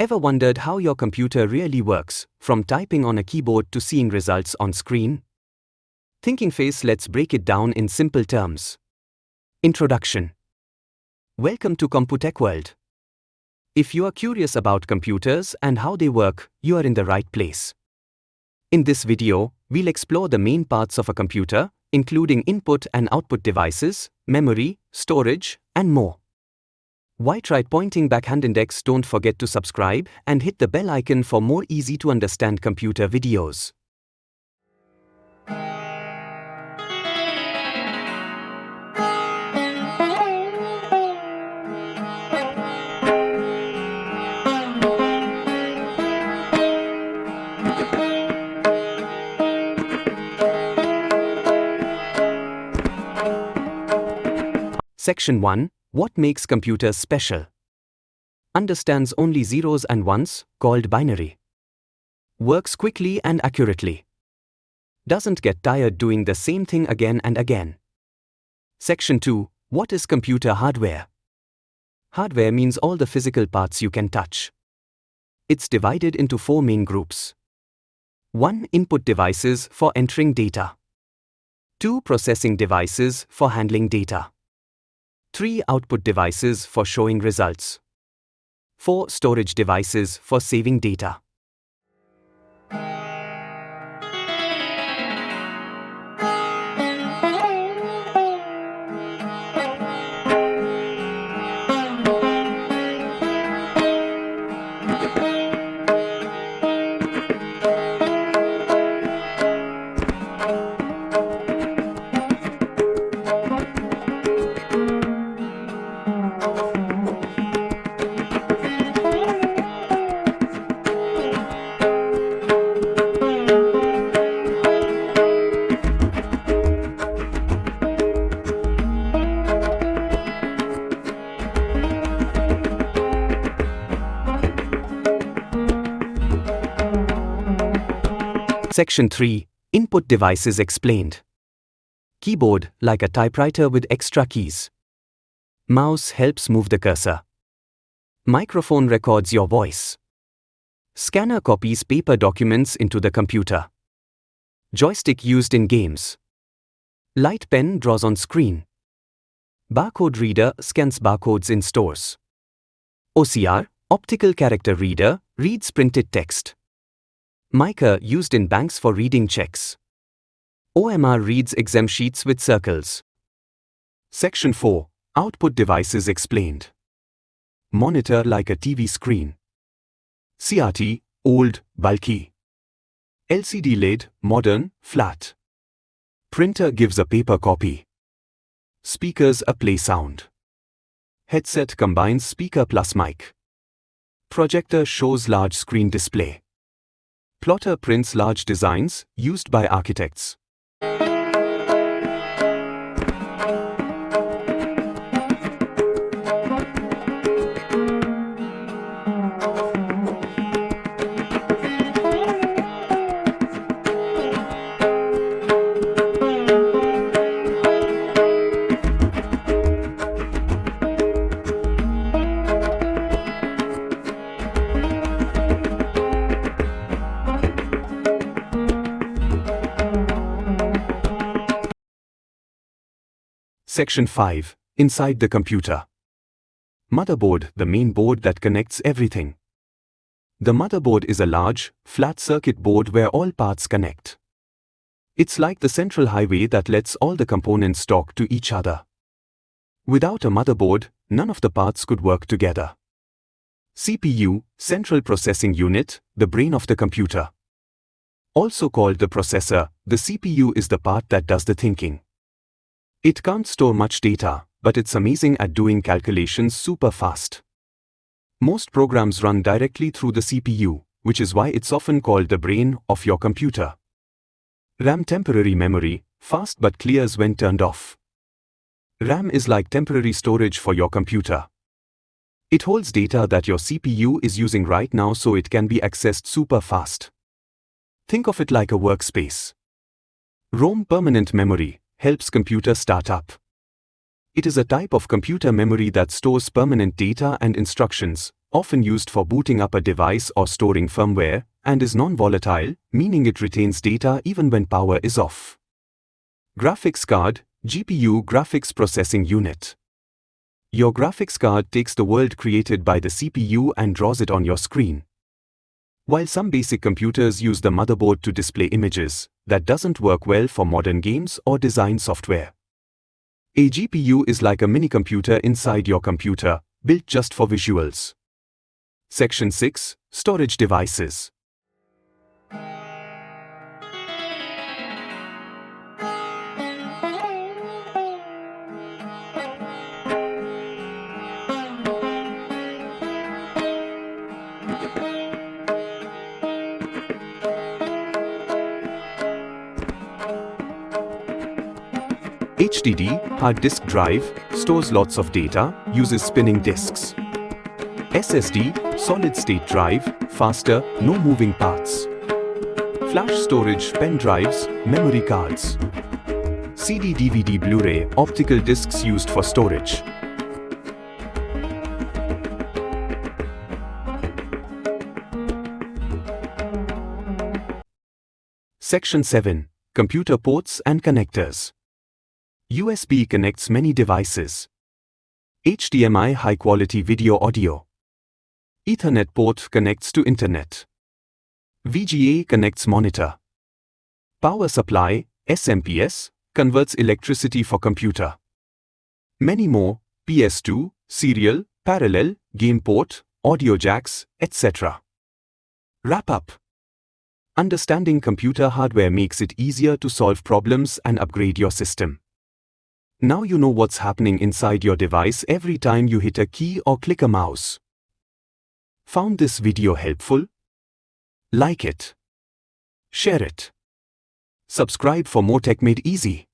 Ever wondered how your computer really works, from typing on a keyboard to seeing results on screen? Thinking Face, let's break it down in simple terms. Introduction. Welcome to Computech World. If you are curious about computers and how they work, you are in the right place. In this video, we'll explore the main parts of a computer, including input and output devices, memory, storage, and more. Why try pointing backhand index? Don't forget to subscribe and hit the bell icon for more easy to understand computer videos. Section 1. What makes computers special? Understands only zeros and ones, called binary. Works quickly and accurately. Doesn't get tired doing the same thing again and again. Section 2. What is computer hardware? Hardware means all the physical parts you can touch. It's divided into 4 main groups. 1. Input devices for entering data. 2. Processing devices for handling data. 3. Output devices for showing results. 4. Storage devices for saving data. Section 3. Input devices explained. Keyboard, like a typewriter with extra keys. Mouse helps move the cursor. Microphone records your voice. Scanner copies paper documents into the computer. Joystick used in games. Light pen draws on screen. Barcode reader scans barcodes in stores. OCR, optical character reader, reads printed text. Mica used in banks for reading checks. OMR reads exam sheets with circles. Section 4. Output devices explained. Monitor, like a TV screen. CRT, old, bulky. LCD lid, modern, flat. Printer gives a paper copy. Speakers, a play sound. Headset combines speaker plus mic. Projector shows large screen display. Plotter prints large designs, used by architects. Section 5. Inside the computer. Motherboard, the main board that connects everything. The motherboard is a large, flat circuit board where all parts connect. It's like the central highway that lets all the components talk to each other. Without a motherboard, none of the parts could work together. CPU, Central Processing Unit, the brain of the computer. Also called the processor, the CPU is the part that does the thinking. It can't store much data, but it's amazing at doing calculations super fast. Most programs run directly through the CPU, which is why it's often called the brain of your computer. RAM, temporary memory, fast but clears when turned off. RAM is like temporary storage for your computer. It holds data that your CPU is using right now so it can be accessed super fast. Think of it like a workspace. ROM, permanent memory, helps computer start up. It is a type of computer memory that stores permanent data and instructions, often used for booting up a device or storing firmware, and is non-volatile, meaning it retains data even when power is off. Graphics card, GPU Graphics Processing Unit. Your graphics card takes the world created by the CPU and draws it on your screen. While some basic computers use the motherboard to display images, that doesn't work well for modern games or design software. A GPU is like a mini-computer inside your computer, built just for visuals. Section 6. Storage devices. HDD, hard disk drive, stores lots of data, uses spinning disks. SSD, solid-state drive, faster, no moving parts. Flash storage, pen drives, memory cards. CD, DVD, Blu-ray, optical discs used for storage. Section 7. Computer ports and connectors. USB connects many devices. HDMI high-quality video audio. Ethernet port connects to internet. VGA connects monitor. Power supply, SMPS, converts electricity for computer. Many more, PS2, serial, parallel, game port, audio jacks, etc. Wrap up. Understanding computer hardware makes it easier to solve problems and upgrade your system. Now you know what's happening inside your device every time you hit a key or click a mouse. Found this video helpful? Like it. Share it. Subscribe for more Tech Made Easy.